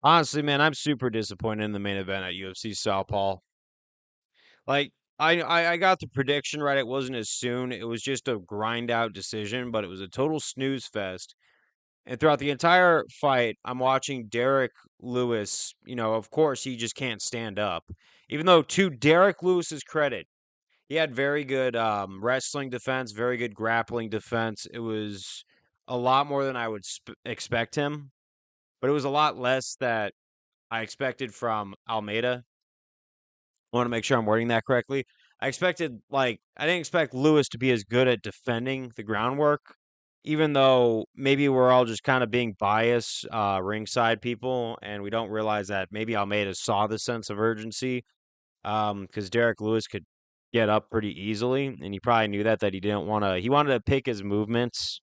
Honestly, man, I'm super disappointed in the main event at UFC Southpaw. Like, I got the prediction right. It wasn't as soon. It was just a grind out decision, but it was a total snooze fest. And throughout the entire fight, I'm watching Derrick Lewis. Of course, he just can't stand up. Even though, to Derrick Lewis's credit, he had very good wrestling defense, very good grappling defense. It was a lot more than I would expect him, but it was a lot less that I expected from Almeida. I want to make sure I'm wording that correctly. I didn't expect Lewis to be as good at defending the groundwork, even though maybe we're all just kind of being biased, ringside people, and we don't realize that maybe Almeida saw the sense of urgency, because Derek Lewis could get up pretty easily, and he probably knew that he didn't want to. He wanted to pick his movements,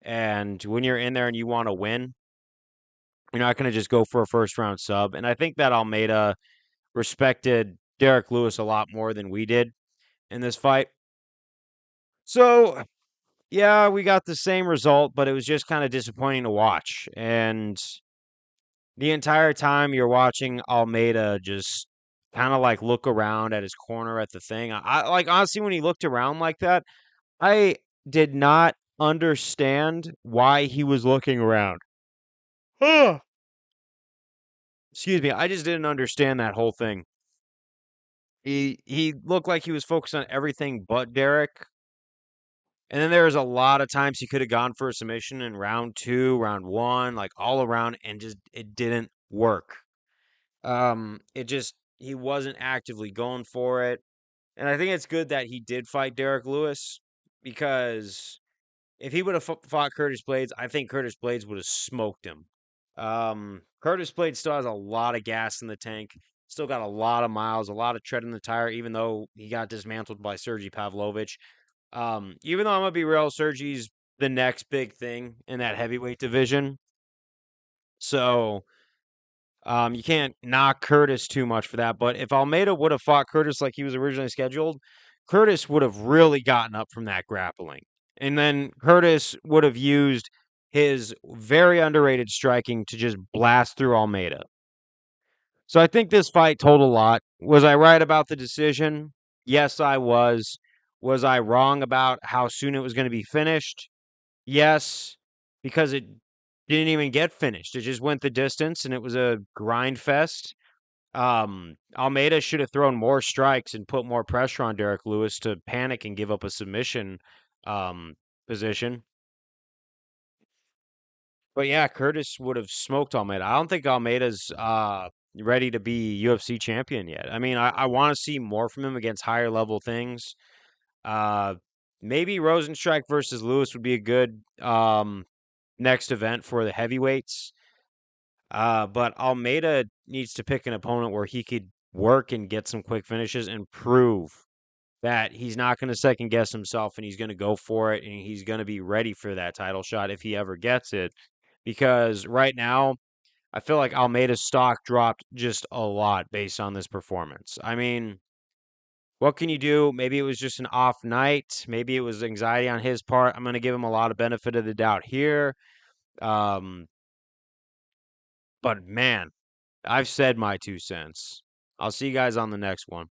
and when you're in there and you want to win, you're not going to just go for a first round sub. And I think that Almeida respected Derek Lewis a lot more than we did in this fight. So, yeah, we got the same result, but it was just kind of disappointing to watch. And the entire time you're watching Almeida just kind of like look around at his corner at the thing. Like honestly, when he looked around like that, I did not understand why he was looking around. Excuse me, I just didn't understand that whole thing. He looked like he was focused on everything but Derek. And then there was a lot of times he could have gone for a submission in round 2, round 1, like all around, and just it didn't work. It just he wasn't actively going for it. And I think it's good that he did fight Derek Lewis, because if he would have fought Curtis Blades, I think Curtis Blades would have smoked him. Curtis Blades still has a lot of gas in the tank, still got a lot of miles, a lot of tread in the tire, even though he got dismantled by Sergey Pavlovich. Even though I'm gonna be real, Sergey's the next big thing in that heavyweight division. So you can't knock Curtis too much for that. But if Almeida would have fought Curtis like he was originally scheduled, Curtis would have really gotten up from that grappling. And then Curtis would have used his very underrated striking to just blast through Almeida. So I think this fight told a lot. Was I right about the decision? Yes, I was. Was I wrong about how soon it was going to be finished? Yes, because it didn't even get finished. It just went the distance and it was a grind fest. Almeida should have thrown more strikes and put more pressure on Derek Lewis to panic and give up a submission um, position. But yeah, Curtis would have smoked Almeida. I don't think Almeida's ready to be UFC champion yet. I mean, I want to see more from him against higher level things. Uh, Maybe Rosenstrike versus Lewis would be a good next event for the heavyweights. But Almeida needs to pick an opponent where he could work and get some quick finishes and prove that he's not going to second guess himself and he's going to go for it and he's going to be ready for that title shot if he ever gets it. Because right now, I feel like Almeida's stock dropped just a lot based on this performance. I mean, what can you do? Maybe it was just an off night. Maybe it was anxiety on his part. I'm going to give him a lot of benefit of the doubt here. Um, but man, I've said my 2 cents. I'll see you guys on the next one.